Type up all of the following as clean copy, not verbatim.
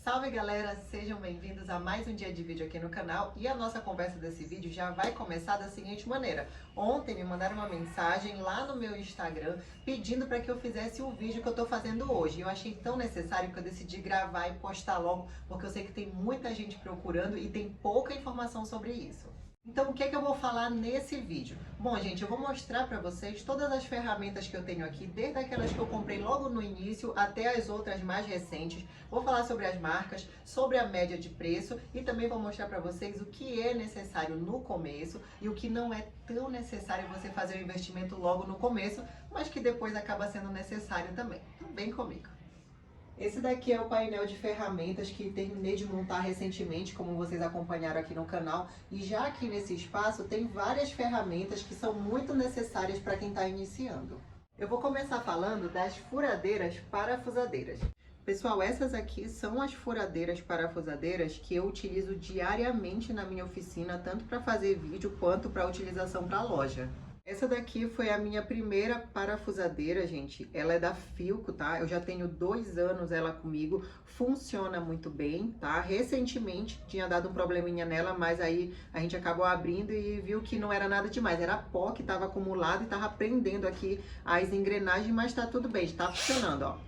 Salve galera, sejam bem-vindos a mais um dia de vídeo aqui no canal e a nossa conversa desse vídeo já vai começar da seguinte maneira. Ontem me mandaram uma mensagem lá no meu Instagram pedindo para que eu fizesse o vídeo que eu tô fazendo hoje. Eu achei tão necessário que eu decidi gravar e postar logo, porque eu sei que tem muita gente procurando e tem pouca informação sobre isso. Então, o que é que eu vou falar nesse vídeo? Bom, gente, eu vou mostrar para vocês todas as ferramentas que eu tenho aqui, desde aquelas que eu comprei logo no início até as outras mais recentes. Vou falar sobre as marcas, sobre a média de preço e também vou mostrar para vocês o que é necessário no começo e o que não é tão necessário você fazer o investimento logo no começo, mas que depois acaba sendo necessário também. Então, vem comigo. Esse daqui é o painel de ferramentas que terminei de montar recentemente, como vocês acompanharam aqui no canal. E já aqui nesse espaço tem várias ferramentas que são muito necessárias para quem está iniciando. Eu vou começar falando das furadeiras parafusadeiras. Pessoal, essas aqui são as furadeiras parafusadeiras que eu utilizo diariamente na minha oficina, tanto para fazer vídeo quanto para utilização para loja. Essa daqui foi a minha primeira parafusadeira, gente. Ela é da Philco, tá? Eu já tenho 2 anos ela comigo. Funciona muito bem, tá? Recentemente tinha dado um probleminha nela, mas aí a gente acabou abrindo e viu que não era nada demais. Era pó que estava acumulado e tava prendendo aqui as engrenagens, mas tá tudo bem, tá funcionando, ó.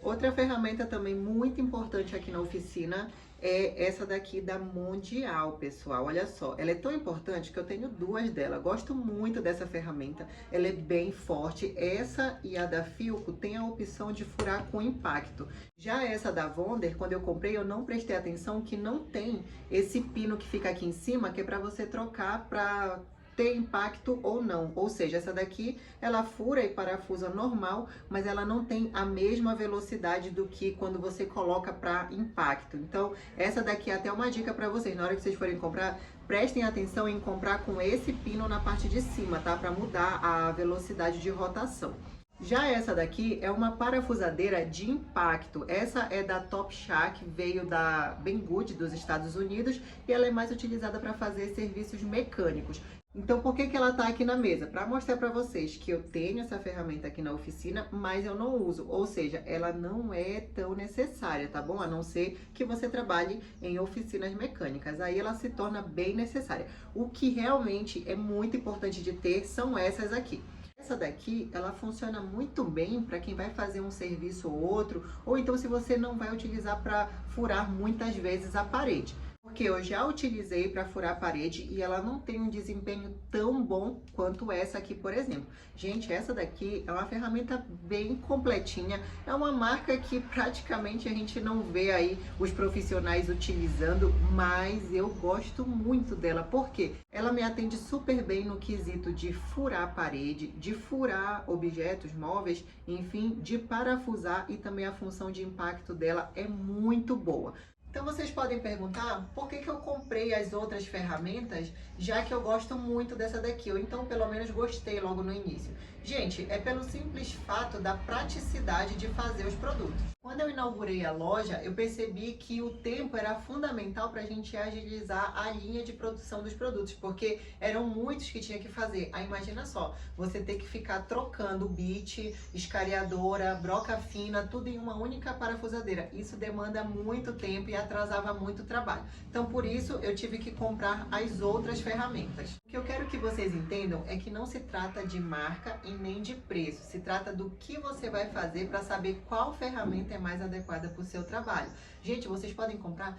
Outra ferramenta também muito importante aqui na oficina é essa daqui da Mondial, pessoal. Olha só, ela é tão importante que eu tenho 2 dela. Gosto muito dessa ferramenta, ela é bem forte. Essa e a da Philco tem a opção de furar com impacto. Já essa da Wonder, quando eu comprei, eu não prestei atenção que não tem esse pino que fica aqui em cima, que é para você trocar para ter impacto ou não, ou seja, essa daqui ela fura e parafusa normal, mas ela não tem a mesma velocidade do que quando você coloca para impacto. Então essa daqui é até uma dica para vocês, na hora que vocês forem comprar, prestem atenção em comprar com esse pino na parte de cima, tá? Para mudar a velocidade de rotação. Já essa daqui é uma parafusadeira de impacto. Essa é da Top Shack, veio da Banggood dos Estados Unidos e ela é mais utilizada para fazer serviços mecânicos. Então, por que ela está aqui na mesa? Para mostrar para vocês que eu tenho essa ferramenta aqui na oficina, mas eu não uso. Ou seja, ela não é tão necessária, tá bom? A não ser que você trabalhe em oficinas mecânicas. Aí ela se torna bem necessária. O que realmente é muito importante de ter são essas aqui. Essa daqui, ela funciona muito bem para quem vai fazer um serviço ou outro, ou então se você não vai utilizar para furar muitas vezes a parede. Porque eu já utilizei para furar a parede e ela não tem um desempenho tão bom quanto essa aqui, por exemplo. Gente, essa daqui é uma ferramenta bem completinha. É uma marca que praticamente a gente não vê aí os profissionais utilizando, mas eu gosto muito dela. Por quê? Ela me atende super bem no quesito de furar a parede, de furar objetos móveis, enfim, de parafusar, e também a função de impacto dela é muito boa. Então vocês podem perguntar por que eu comprei as outras ferramentas, já que eu gosto muito dessa daqui, ou então pelo menos gostei logo no início. Gente, é pelo simples fato da praticidade de fazer os produtos. Quando eu inaugurei a loja, eu percebi que o tempo era fundamental para a gente agilizar a linha de produção dos produtos, porque eram muitos que tinha que fazer. Aí imagina só, você ter que ficar trocando bit, escariadora, broca fina, tudo em uma única parafusadeira. Isso demanda muito tempo e atrasava muito trabalho. Então por isso eu tive que comprar as outras ferramentas. O que eu quero que vocês entendam é que não se trata de marca e nem de preço, se trata do que você vai fazer para saber qual ferramenta é mais adequada para o seu trabalho. Gente, vocês podem comprar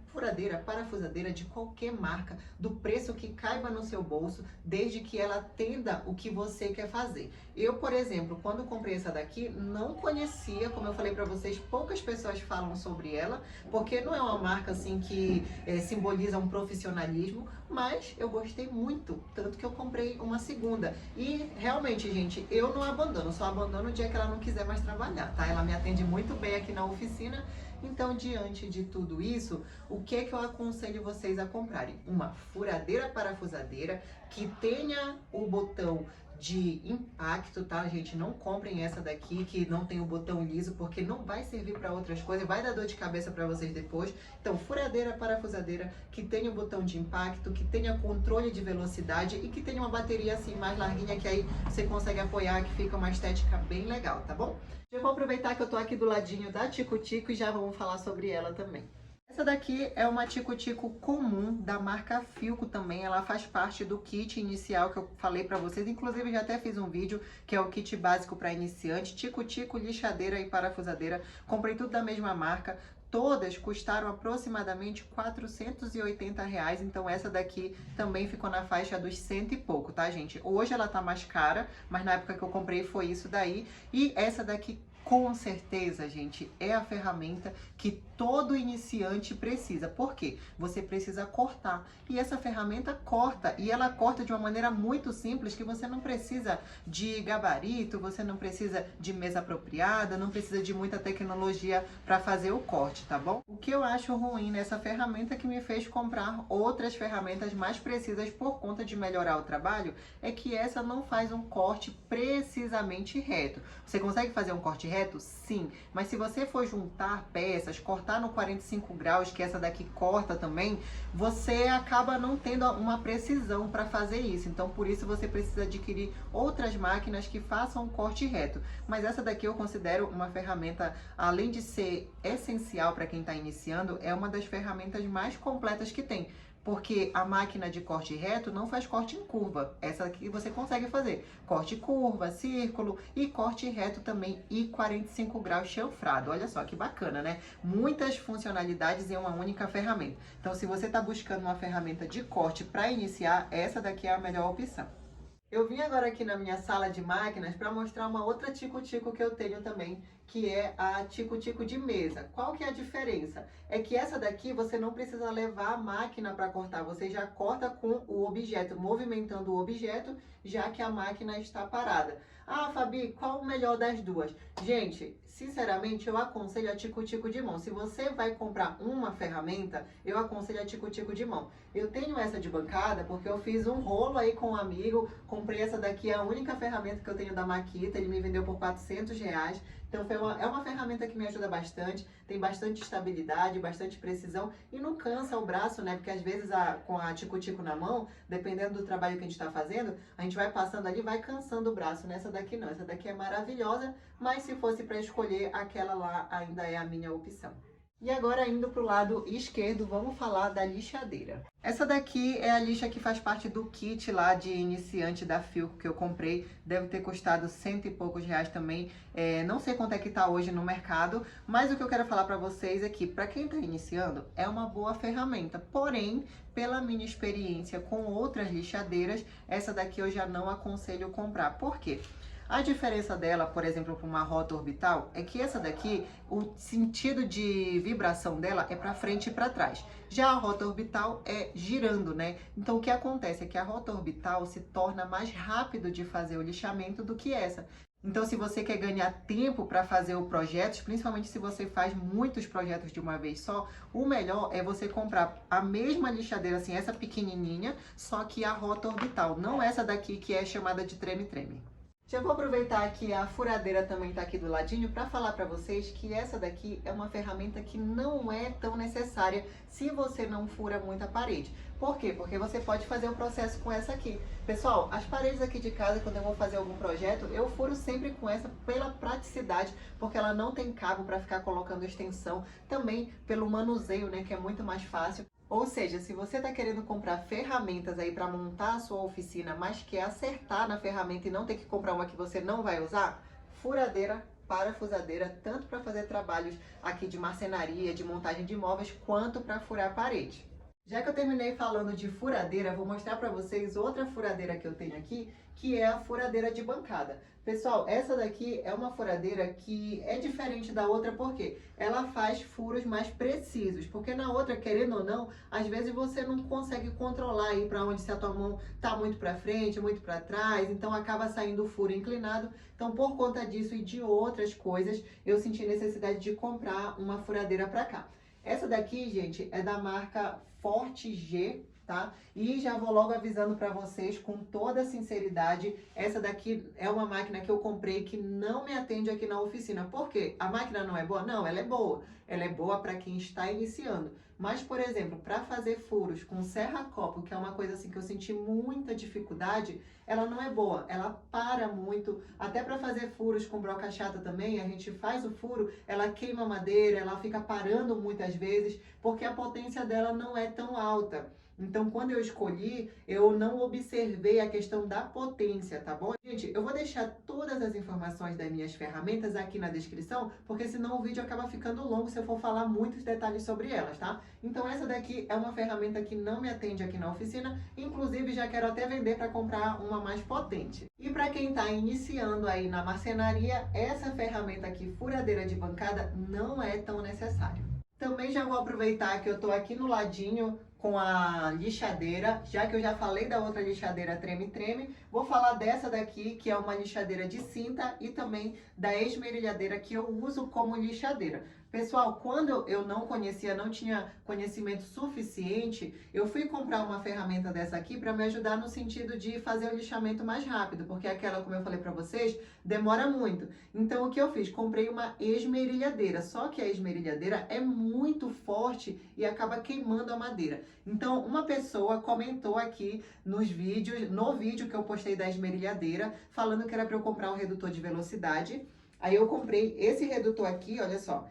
furadeira, parafusadeira de qualquer marca, do preço que caiba no seu bolso, desde que ela atenda o que você quer fazer. Eu, por exemplo, quando comprei essa daqui, não conhecia, como eu falei para vocês, poucas pessoas falam sobre ela, porque não é uma marca assim que simboliza um profissionalismo, mas eu gostei muito, tanto que eu comprei uma segunda. E realmente, gente, eu não abandono, só abandono o dia que ela não quiser mais trabalhar, tá? Ela me atende muito bem aqui na oficina. Então, diante de tudo isso, o que é que eu aconselho vocês a comprarem? Uma furadeira parafusadeira que tenha o botão de impacto, tá, gente? Não comprem essa daqui que não tem o botão liso, porque não vai servir para outras coisas, vai dar dor de cabeça para vocês depois. Então, furadeira, parafusadeira, que tenha o botão de impacto, que tenha controle de velocidade e que tenha uma bateria assim mais larguinha, que aí você consegue apoiar, que fica uma estética bem legal, tá bom? Já vou aproveitar que eu tô aqui do ladinho da Tico Tico e já vamos falar sobre ela também. Essa daqui é uma Tico Tico comum da marca Filco também, ela faz parte do kit inicial que eu falei para vocês, inclusive já até fiz um vídeo que é o kit básico para iniciante, Tico Tico, lixadeira e parafusadeira, comprei tudo da mesma marca, todas custaram aproximadamente R$ 480, então essa daqui também ficou na faixa dos 100 e pouco, tá, gente? Hoje ela tá mais cara, mas na época que eu comprei foi isso daí, e essa daqui com certeza, gente, é a ferramenta que todo iniciante precisa. Por quê? Você precisa cortar. E essa ferramenta corta. E ela corta de uma maneira muito simples, que você não precisa de gabarito, você não precisa de mesa apropriada, não precisa de muita tecnologia para fazer o corte, tá bom? O que eu acho ruim nessa ferramenta que me fez comprar outras ferramentas mais precisas por conta de melhorar o trabalho, é que essa não faz um corte precisamente reto. Você consegue fazer um corte reto? Sim, mas se você for juntar peças, cortar no 45 graus, que essa daqui corta também, você acaba não tendo uma precisão para fazer isso. Então, por isso você precisa adquirir outras máquinas que façam um corte reto. Mas essa daqui eu considero uma ferramenta, além de ser essencial para quem está iniciando, é uma das ferramentas mais completas que tem. Porque a máquina de corte reto não faz corte em curva. Essa aqui você consegue fazer corte curva, círculo e corte reto também e 45 graus chanfrado. Olha só que bacana, né? Muitas funcionalidades em uma única ferramenta. Então, se você está buscando uma ferramenta de corte para iniciar, essa daqui é a melhor opção. Eu vim agora aqui na minha sala de máquinas para mostrar uma outra Tico-Tico que eu tenho também, que é a Tico-Tico de mesa. Qual que é a diferença? É que essa daqui você não precisa levar a máquina para cortar, você já corta com o objeto, movimentando o objeto, já que a máquina está parada. Ah, Fabi, qual o melhor das duas? Gente, sinceramente, eu aconselho a Tico-Tico de mão. Se você vai comprar uma ferramenta, eu aconselho a Tico-Tico de mão. Eu tenho essa de bancada porque eu fiz um rolo aí com um amigo, comprei essa daqui, é a única ferramenta que eu tenho da Makita, ele me vendeu por R$ 400. Então é uma ferramenta que me ajuda bastante, tem bastante estabilidade, bastante precisão e não cansa o braço, né? Porque às vezes com a Tico-Tico na mão, dependendo do trabalho que a gente está fazendo, a gente vai passando ali, vai cansando o braço. Nessa daqui não, essa daqui é maravilhosa, mas se fosse para escolher, aquela lá ainda é a minha opção. E agora, indo para o lado esquerdo, vamos falar da lixadeira. Essa daqui é a lixa que faz parte do kit lá de iniciante da Filco que eu comprei. Deve ter custado R$ 100 e poucos também. Não sei quanto é que está hoje no mercado, mas o que eu quero falar para vocês é que, para quem está iniciando, é uma boa ferramenta. Porém, pela minha experiência com outras lixadeiras, essa daqui eu já não aconselho comprar. Por quê? A diferença dela, por exemplo, para uma rota orbital, é que essa daqui, o sentido de vibração dela é para frente e para trás. Já a rota orbital é girando, né? Então, o que acontece é que a rota orbital se torna mais rápido de fazer o lixamento do que essa. Então, se você quer ganhar tempo para fazer o projeto, principalmente se você faz muitos projetos de uma vez só, o melhor é você comprar a mesma lixadeira, assim, essa pequenininha, só que a rota orbital, não essa daqui que é chamada de treme-treme. Já vou aproveitar que a furadeira também está aqui do ladinho para falar para vocês que essa daqui é uma ferramenta que não é tão necessária se você não fura muita parede. Por quê? Porque você pode fazer o processo com essa aqui. Pessoal, as paredes aqui de casa, quando eu vou fazer algum projeto, eu furo sempre com essa pela praticidade, porque ela não tem cabo para ficar colocando extensão. Também pelo manuseio, né, que é muito mais fácil. Ou seja, se você está querendo comprar ferramentas aí para montar a sua oficina, mas quer acertar na ferramenta e não ter que comprar uma que você não vai usar, furadeira, parafusadeira, tanto para fazer trabalhos aqui de marcenaria, de montagem de móveis, quanto para furar a parede. Já que eu terminei falando de furadeira, vou mostrar para vocês outra furadeira que eu tenho aqui, que é a furadeira de bancada. Pessoal, essa daqui é uma furadeira que é diferente da outra porque ela faz furos mais precisos. Porque na outra, querendo ou não, às vezes você não consegue controlar aí para onde se a tua mão está muito para frente, muito para trás, então acaba saindo o furo inclinado. Então, por conta disso e de outras coisas, eu senti necessidade de comprar uma furadeira para cá. Essa daqui, gente, é da marca Forte G. tá? E já vou logo avisando para vocês com toda sinceridade, essa daqui é uma máquina que eu comprei que não me atende aqui na oficina. Por quê? A máquina não é boa? Não, ela é boa. Ela é boa para quem está iniciando. Mas, por exemplo, para fazer furos com serra-copo, que é uma coisa assim que eu senti muita dificuldade, ela não é boa. Ela para muito. Até para fazer furos com broca chata também, a gente faz o furo, ela queima a madeira, ela fica parando muitas vezes, porque a potência dela não é tão alta. Então, quando eu escolhi, eu não observei a questão da potência, tá bom? Gente, eu vou deixar todas as informações das minhas ferramentas aqui na descrição, porque senão o vídeo acaba ficando longo se eu for falar muitos detalhes sobre elas, tá? Então, essa daqui é uma ferramenta que não me atende aqui na oficina, inclusive já quero até vender para comprar uma mais potente. E para quem está iniciando aí na marcenaria, essa ferramenta aqui, furadeira de bancada, não é tão necessária. Também já vou aproveitar que eu tô aqui no ladinho com a lixadeira, já que eu já falei da outra lixadeira treme-treme, vou falar dessa daqui, que é uma lixadeira de cinta, e também da esmerilhadeira que eu uso como lixadeira. Pessoal, quando eu não conhecia, não tinha conhecimento suficiente, eu fui comprar uma ferramenta dessa aqui para me ajudar no sentido de fazer o lixamento mais rápido, porque aquela, como eu falei para vocês, demora muito. Então, o que eu fiz? Comprei uma esmerilhadeira, só que a esmerilhadeira é muito forte e acaba queimando a madeira. Então, uma pessoa comentou aqui no vídeo que eu postei da esmerilhadeira, falando que era para eu comprar um redutor de velocidade. Aí eu comprei esse redutor aqui, olha só.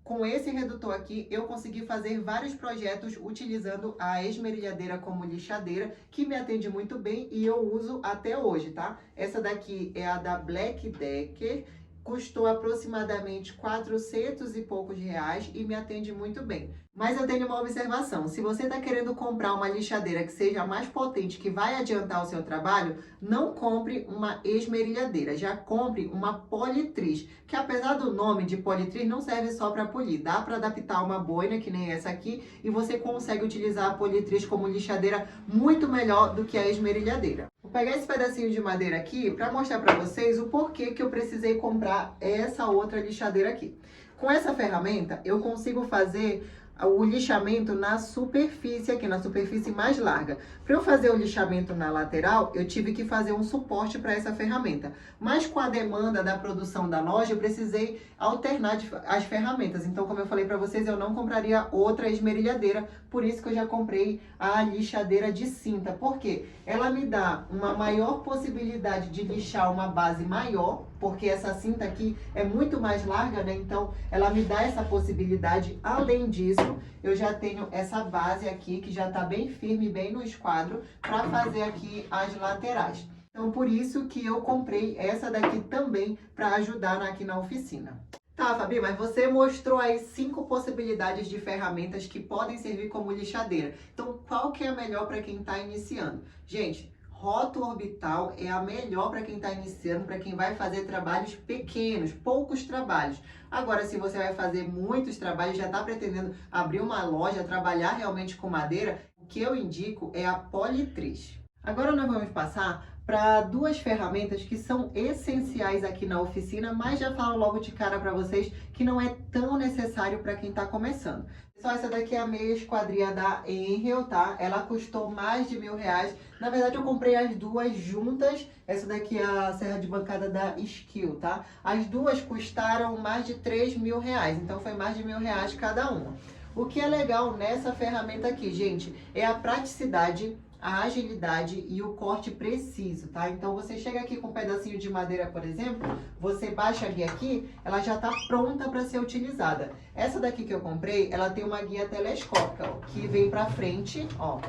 Com esse redutor aqui, eu consegui fazer vários projetos utilizando a esmerilhadeira como lixadeira, que me atende muito bem e eu uso até hoje, tá? Essa daqui é a da Black Decker, custou aproximadamente 400 e poucos reais e me atende muito bem. Mas eu tenho uma observação, se você está querendo comprar uma lixadeira que seja mais potente, que vai adiantar o seu trabalho, não compre uma esmerilhadeira, já compre uma politriz, que apesar do nome de politriz, não serve só para polir, dá para adaptar uma boina, que nem essa aqui, e você consegue utilizar a politriz como lixadeira muito melhor do que a esmerilhadeira. Vou pegar esse pedacinho de madeira aqui para mostrar para vocês o porquê que eu precisei comprar essa outra lixadeira aqui. Com essa ferramenta, eu consigo fazer o lixamento na superfície aqui, na superfície mais larga. Para eu fazer o lixamento na lateral, eu tive que fazer um suporte para essa ferramenta. Mas com a demanda da produção da loja, eu precisei alternar as ferramentas. Então, como eu falei para vocês, eu não compraria outra esmerilhadeira, por isso que eu já comprei a lixadeira de cinta. Por quê? Ela me dá uma maior possibilidade de lixar uma base maior, porque essa cinta aqui é muito mais larga, né? Então, ela me dá essa possibilidade. Além disso, eu já tenho essa base aqui, que já tá bem firme, bem no esquadro, para fazer aqui as laterais. Então, por isso que eu comprei essa daqui também, para ajudar aqui na oficina. Tá, Fabi, mas você mostrou aí 5 possibilidades de ferramentas que podem servir como lixadeira. Então, qual que é a melhor para quem está iniciando? Gente, roto-orbital é a melhor para quem está iniciando, para quem vai fazer trabalhos pequenos, poucos trabalhos. Agora, se você vai fazer muitos trabalhos, já está pretendendo abrir uma loja, trabalhar realmente com madeira, o que eu indico é a politriz. Agora nós vamos passar para 2 ferramentas que são essenciais aqui na oficina, mas já falo logo de cara para vocês que não é tão necessário para quem está começando. Pessoal, essa daqui é a meia esquadria da Enrel, tá? Ela custou mais de R$1.000. Na verdade, eu comprei as duas juntas. Essa daqui é a serra de bancada da Skill, tá? As duas custaram mais de R$3.000, então foi mais de R$1.000 cada uma. O que é legal nessa ferramenta aqui, gente, é a praticidade, a agilidade e o corte preciso, tá? Então, você chega aqui com um pedacinho de madeira, por exemplo, você baixa a guia aqui, ela já tá pronta para ser utilizada. Essa daqui que eu comprei, ela tem uma guia telescópica, ó, que vem para frente, ó,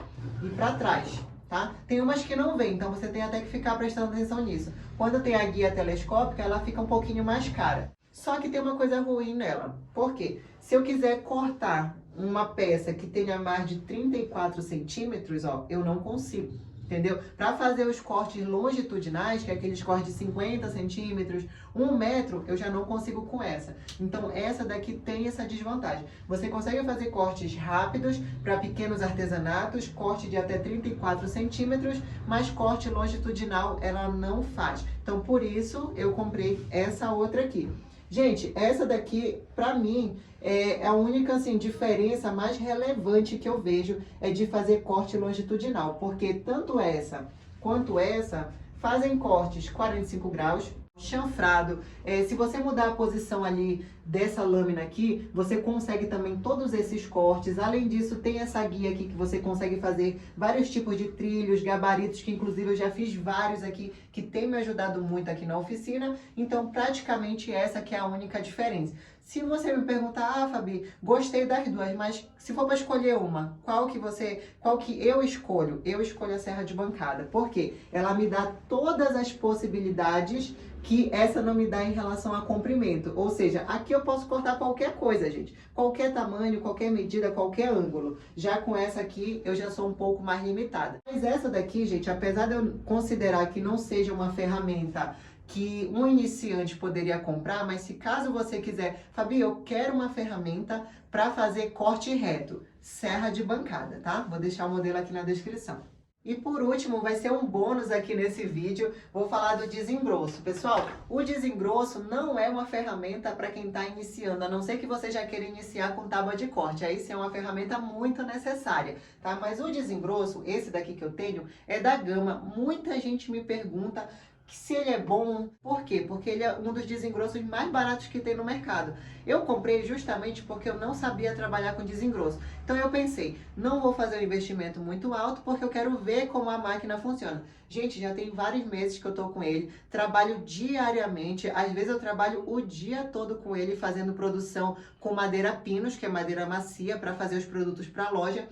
e para trás, tá? Tem umas que não vem, então você tem até que ficar prestando atenção nisso. Quando tem a guia telescópica, ela fica um pouquinho mais cara. Só que tem uma coisa ruim nela. Por quê? Se eu quiser cortar uma peça que tenha mais de 34 centímetros, ó, eu não consigo, entendeu? Para fazer os cortes longitudinais, que é aqueles cortes de 50 centímetros, 1 metro, eu já não consigo com essa. Então, essa daqui tem essa desvantagem. Você consegue fazer cortes rápidos para pequenos artesanatos, corte de até 34 centímetros, mas corte longitudinal ela não faz. Então, por isso, eu comprei essa outra aqui. Gente, essa daqui, pra mim, é a única assim, diferença mais relevante que eu vejo é de fazer corte longitudinal, porque tanto essa quanto essa fazem cortes 45 graus, chanfrado. Se você mudar a posição ali dessa lâmina aqui, você consegue também todos esses cortes. Além disso, tem essa guia aqui que você consegue fazer vários tipos de trilhos, gabaritos, que inclusive eu já fiz vários aqui, que tem me ajudado muito aqui na oficina. Então, praticamente essa que é a única diferença. Se você me perguntar, Fabi, gostei das duas, mas se for para escolher uma, qual que eu escolho? Eu escolho a serra de bancada. Por quê? Ela me dá todas as possibilidades que essa não me dá em relação a comprimento. Ou seja, aqui eu posso cortar qualquer coisa, gente. Qualquer tamanho, qualquer medida, qualquer ângulo. Já com essa aqui, eu já sou um pouco mais limitada. Mas essa daqui, gente, apesar de eu considerar que não seja uma ferramenta que um iniciante poderia comprar, mas se caso você quiser, Fabi, eu quero uma ferramenta para fazer corte reto, serra de bancada, tá? Vou deixar o modelo aqui na descrição. E por último, vai ser um bônus aqui nesse vídeo, vou falar do desengrosso. Pessoal, o desengrosso não é uma ferramenta para quem está iniciando, a não ser que você já queira iniciar com tábua de corte. Aí sim é uma ferramenta muito necessária, tá? Mas o desengrosso, esse daqui que eu tenho, é da Gama. Muita gente me pergunta se ele é bom. Por quê? Porque ele é um dos desengrossos mais baratos que tem no mercado. Eu comprei justamente porque eu não sabia trabalhar com desengrosso. Então eu pensei, não vou fazer um investimento muito alto porque eu quero ver como a máquina funciona. Gente, já tem vários meses que eu tô com ele, trabalho diariamente, às vezes eu trabalho o dia todo com ele fazendo produção com madeira pinos, que é madeira macia, para fazer os produtos para a loja.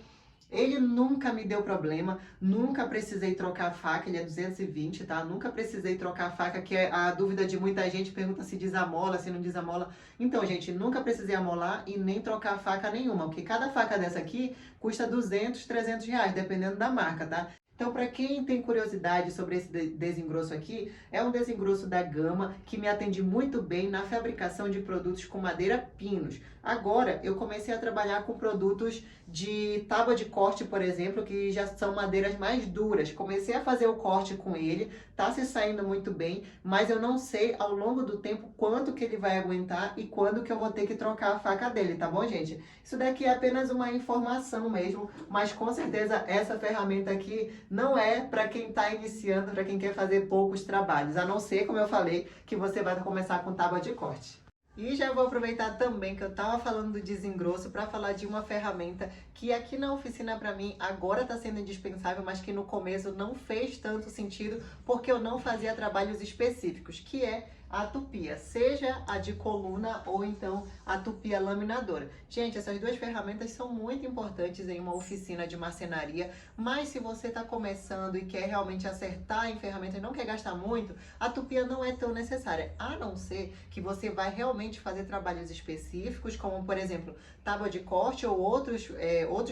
Ele nunca me deu problema, nunca precisei trocar a faca, ele é 220, tá? Nunca precisei trocar a faca, que é a dúvida de muita gente, pergunta se desamola, se não desamola. Então, gente, nunca precisei amolar e nem trocar faca nenhuma, porque cada faca dessa aqui custa 200, 300 reais, dependendo da marca, tá? Então, para quem tem curiosidade sobre esse desengrosso aqui, é um desengrosso da Gama que me atende muito bem na fabricação de produtos com madeira pinos. Agora, eu comecei a trabalhar com produtos de tábua de corte, por exemplo, que já são madeiras mais duras. Comecei a fazer o corte com ele, tá se saindo muito bem, mas eu não sei ao longo do tempo quanto que ele vai aguentar e quando que eu vou ter que trocar a faca dele, tá bom, gente? Isso daqui é apenas uma informação mesmo, mas com certeza essa ferramenta aqui não é para quem está iniciando, para quem quer fazer poucos trabalhos, a não ser, como eu falei, que você vai começar com tábua de corte. E já vou aproveitar também que eu estava falando do desengrosso para falar de uma ferramenta que aqui na oficina para mim agora está sendo indispensável, mas que no começo não fez tanto sentido porque eu não fazia trabalhos específicos, que é a tupia, seja a de coluna ou então a tupia laminadora. Gente, essas duas ferramentas são muito importantes em uma oficina de marcenaria, mas se você está começando e quer realmente acertar em ferramentas e não quer gastar muito, a tupia não é tão necessária, a não ser que você vai realmente fazer trabalhos específicos, como por exemplo, tábua de corte ou outros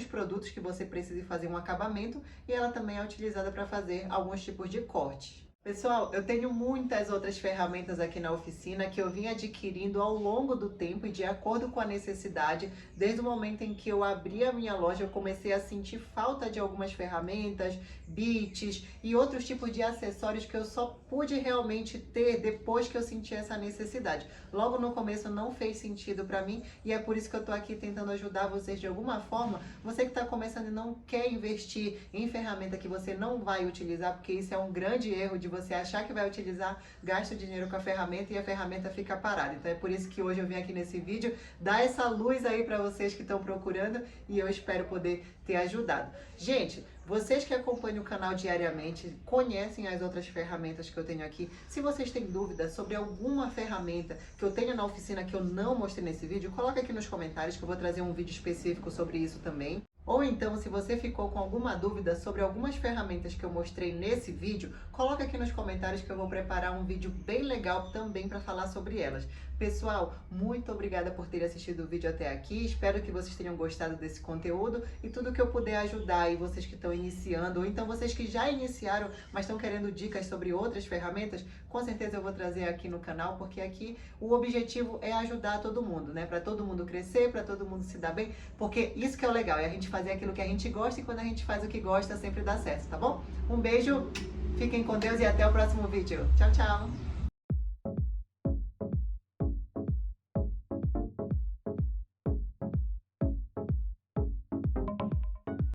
produtos que você precise fazer um acabamento, e ela também é utilizada para fazer alguns tipos de corte. Pessoal, eu tenho muitas outras ferramentas aqui na oficina que eu vim adquirindo ao longo do tempo e de acordo com a necessidade. Desde o momento em que eu abri a minha loja, eu comecei a sentir falta de algumas ferramentas, bits e outros tipos de acessórios que eu só pude realmente ter depois que eu senti essa necessidade. Logo no começo não fez sentido para mim e é por isso que eu tô aqui tentando ajudar vocês de alguma forma. Você que está começando e não quer investir em ferramenta que você não vai utilizar, porque isso é um grande erro de você achar que vai utilizar, gasta o dinheiro com a ferramenta e a ferramenta fica parada. Então é por isso que hoje eu vim aqui nesse vídeo dar essa luz aí para vocês que estão procurando e eu espero poder ter ajudado. Gente, vocês que acompanham o canal diariamente, conhecem as outras ferramentas que eu tenho aqui. Se vocês têm dúvidas sobre alguma ferramenta que eu tenho na oficina que eu não mostrei nesse vídeo, coloca aqui nos comentários que eu vou trazer um vídeo específico sobre isso também. Ou então, se você ficou com alguma dúvida sobre algumas ferramentas que eu mostrei nesse vídeo, coloca aqui nos comentários que eu vou preparar um vídeo bem legal também para falar sobre elas. Pessoal, muito obrigada por terem assistido o vídeo até aqui, espero que vocês tenham gostado desse conteúdo e tudo que eu puder ajudar aí vocês que estão iniciando, ou então vocês que já iniciaram, mas estão querendo dicas sobre outras ferramentas, com certeza eu vou trazer aqui no canal, porque aqui o objetivo é ajudar todo mundo, né? Para todo mundo crescer, para todo mundo se dar bem, porque isso que é o legal, é a gente fazer aquilo que a gente gosta e quando a gente faz o que gosta sempre dá certo, tá bom? Um beijo, fiquem com Deus e até o próximo vídeo. Tchau, tchau!